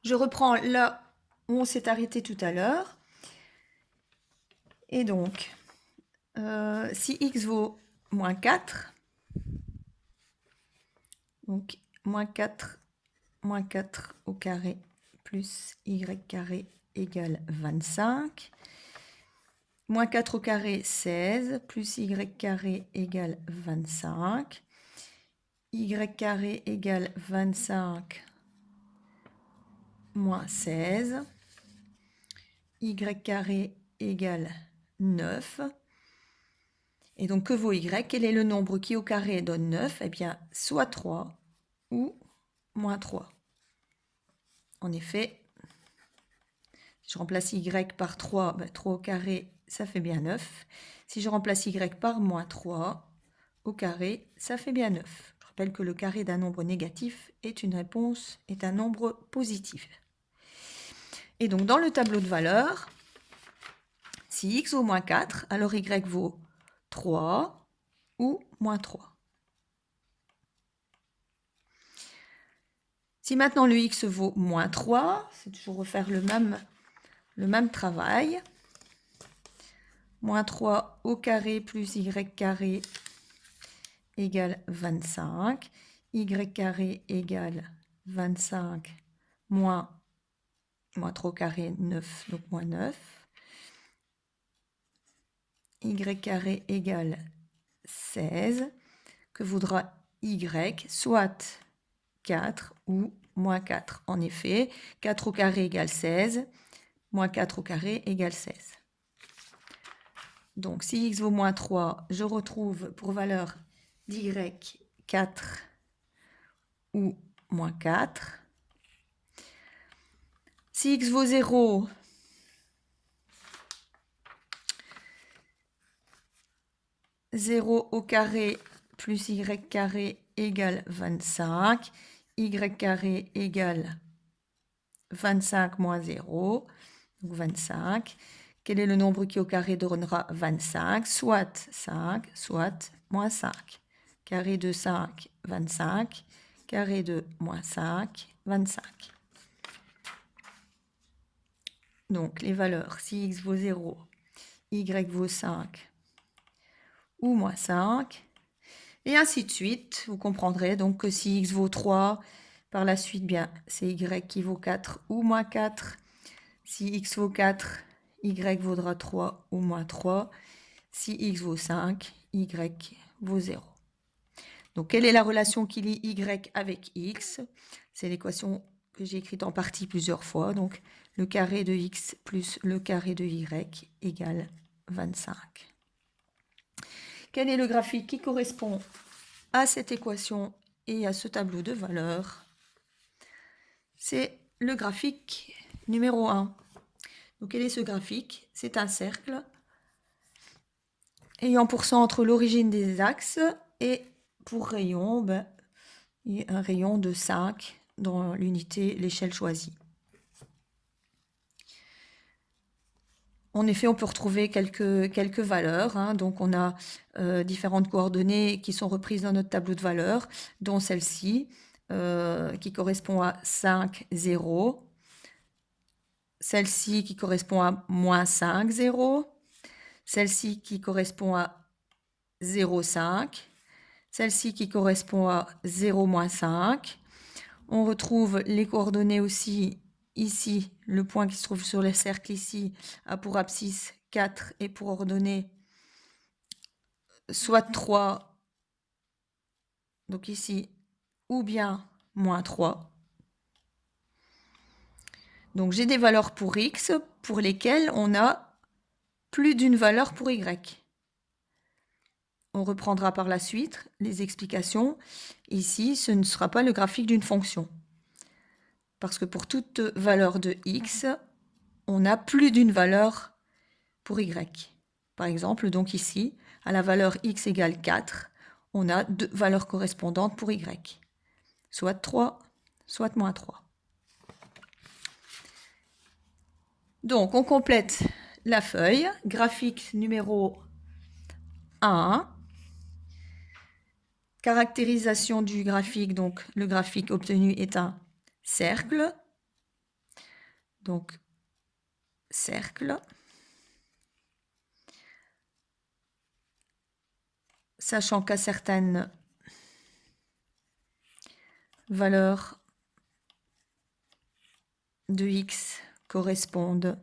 je reprends là où on s'est arrêté tout à l'heure. Et donc, si x vaut moins 4, donc moins 4 au carré plus y carré égale 25. Moins 4 au carré, 16, plus y carré égale 25. Y carré égale 25 moins 16. Y carré égale 9. Et donc, que vaut y? Quel est le nombre qui au carré donne 9? Eh bien, soit 3 ou moins 3. En effet, si je remplace y par 3, ben 3 au carré, ça fait bien 9. Si je remplace y par moins 3 au carré, ça fait bien 9. Je rappelle que le carré d'un nombre négatif est un nombre positif. Et donc, dans le tableau de valeurs, si x vaut moins 4, alors y vaut 3 ou moins 3. Si maintenant le x vaut moins 3, c'est toujours refaire le même travail. Moins 3 au carré plus y carré égale 25. Y carré égale 25 moins 3 au carré, 9, donc moins 9. Y carré égale 16. Que vaudra y? Soit 4 ou moins 4. En effet, 4 au carré égale 16, moins 4 au carré égale 16. Donc, si x vaut moins 3, je retrouve pour valeur d'y 4 ou moins 4. Si x vaut 0, au carré plus y carré égale 25. Y carré égale 25 moins 0, donc 25. Quel est le nombre qui au carré donnera 25? Soit 5, soit moins 5. Carré de 5, 25. Carré de moins 5, 25. Donc, les valeurs, si x vaut 0, y vaut 5 ou moins 5, et ainsi de suite. Vous comprendrez donc que si x vaut 3, par la suite, bien, c'est y qui vaut 4 ou moins 4. Si x vaut 4, y vaudra 3 ou moins 3. Si x vaut 5, y vaut 0. Donc, quelle est la relation qui lie y avec x? C'est l'équation que j'ai écrite en partie plusieurs fois. Donc, le carré de x plus le carré de y égale 25. Quel est le graphique qui correspond à cette équation et à ce tableau de valeurs? C'est le graphique numéro 1. Donc, quel est ce graphique? C'est un cercle ayant pour centre l'origine des axes et pour rayon, un rayon de 5 dans l'unité, l'échelle choisie. En effet, on peut retrouver quelques valeurs. Hein. Donc, on a différentes coordonnées qui sont reprises dans notre tableau de valeurs, dont celle-ci, qui correspond à 5, 0. Celle-ci qui correspond à moins 5, 0. Celle-ci qui correspond à 0,5. Celle-ci qui correspond à 0, moins 5. On retrouve les coordonnées aussi ici. Le point qui se trouve sur le cercle ici a pour abscisse 4 et pour ordonnée soit 3, donc ici, ou bien moins 3. Donc j'ai des valeurs pour x pour lesquelles on a plus d'une valeur pour y. On reprendra par la suite les explications. Ici, ce ne sera pas le graphique d'une fonction. Parce que pour toute valeur de x, on a plus d'une valeur pour y. Par exemple, donc ici, à la valeur x égale 4, on a deux valeurs correspondantes pour y. Soit 3, soit moins 3. Donc, on complète la feuille. Graphique numéro 1. Caractérisation du graphique. Donc, le graphique obtenu est un cercle Donc, cercle. Sachant qu'à certaines valeurs de x correspondent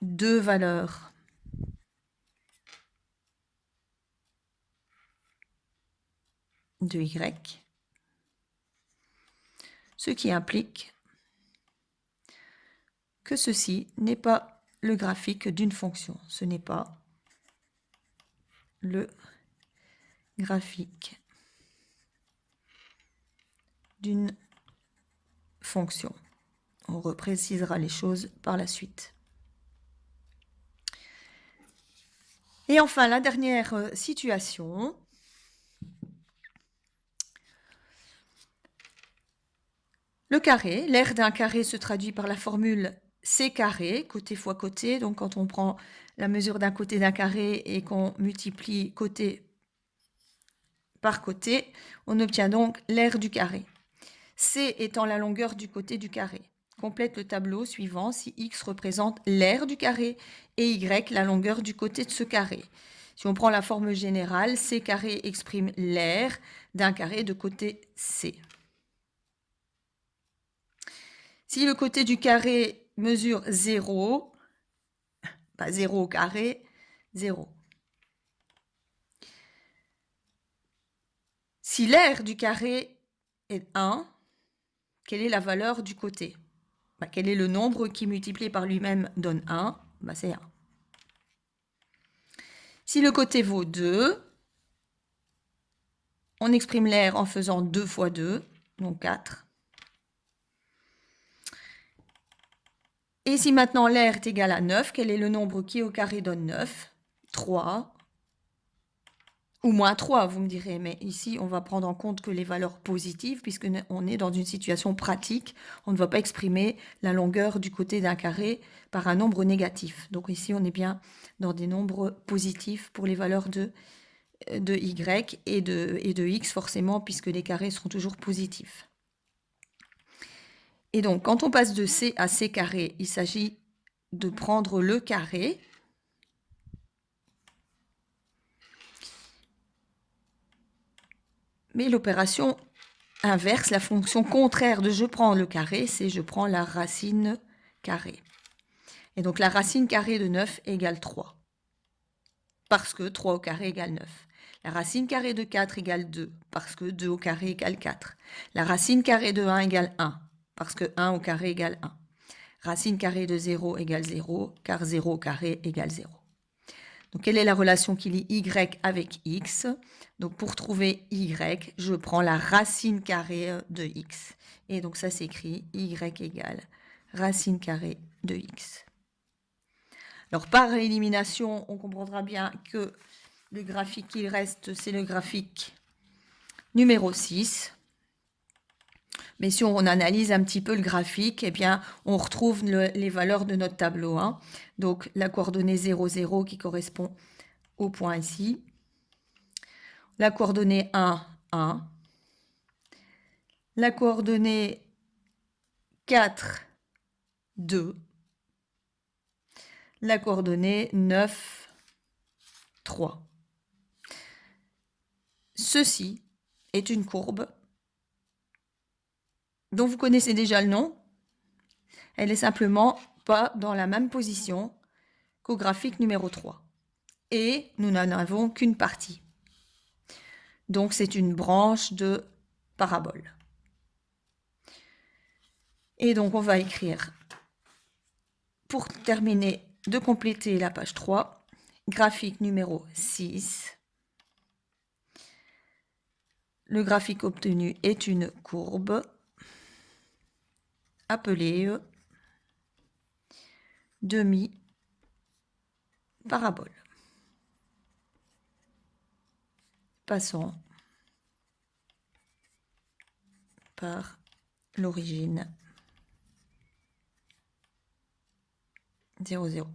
deux valeurs de y, ce qui implique que ceci n'est pas le graphique d'une fonction. Ce n'est pas le graphique d'une fonction. On reprécisera les choses par la suite. Et enfin, la dernière situation. Le carré, l'aire d'un carré se traduit par la formule c carré, côté fois côté. Donc quand on prend la mesure d'un côté d'un carré et qu'on multiplie côté par côté, on obtient donc l'aire du carré. C étant la longueur du côté du carré. Complète le tableau suivant si x représente l'aire du carré et y la longueur du côté de ce carré. Si on prend la formule générale, c carré exprime l'aire d'un carré de côté C. Si le côté du carré mesure 0, 0 au carré, 0. Si l'aire du carré est 1, quelle est la valeur du côté? Quel est le nombre qui multiplié par lui-même donne 1? C'est 1. Si le côté vaut 2, on exprime l'aire en faisant 2 fois 2, donc 4. Et si maintenant l'aire est égale à 9, quel est le nombre qui au carré donne 9? 3. Ou moins 3, vous me direz, mais ici, on va prendre en compte que les valeurs positives, puisqu'on est dans une situation pratique, on ne va pas exprimer la longueur du côté d'un carré par un nombre négatif. Donc ici, on est bien dans des nombres positifs pour les valeurs de y et de x, forcément, puisque les carrés seront toujours positifs. Et donc, quand on passe de c à c carré, il s'agit de prendre le carré. Mais l'opération inverse, la fonction contraire de je prends le carré, c'est je prends la racine carrée. Et donc la racine carrée de 9 égale 3. Parce que 3 au carré égale 9. La racine carrée de 4 égale 2. Parce que 2 au carré égale 4. La racine carrée de 1 égale 1. Parce que 1 au carré égale 1. Racine carrée de 0 égale 0, car 0 au carré égale 0. Donc, quelle est la relation qui lie y avec x? Donc, pour trouver y, je prends la racine carrée de x. Et donc, ça s'écrit y égale racine carrée de x. Alors, par élimination, on comprendra bien que le graphique qu'il reste, c'est le graphique numéro 6. Mais si on analyse un petit peu le graphique, eh bien, on retrouve les valeurs de notre tableau 1. Donc, la coordonnée 0, 0 qui correspond au point ici. La coordonnée 1, 1. La coordonnée 4, 2. La coordonnée 9, 3. Ceci est une courbe dont vous connaissez déjà le nom. Elle est simplement pas dans la même position qu'au graphique numéro 3. Et nous n'en avons qu'une partie. Donc c'est une branche de parabole. Et donc on va écrire, pour terminer de compléter la page 3, graphique numéro 6. Le graphique obtenu est une courbe appelée demi-parabole, passant par l'origine 0, 0.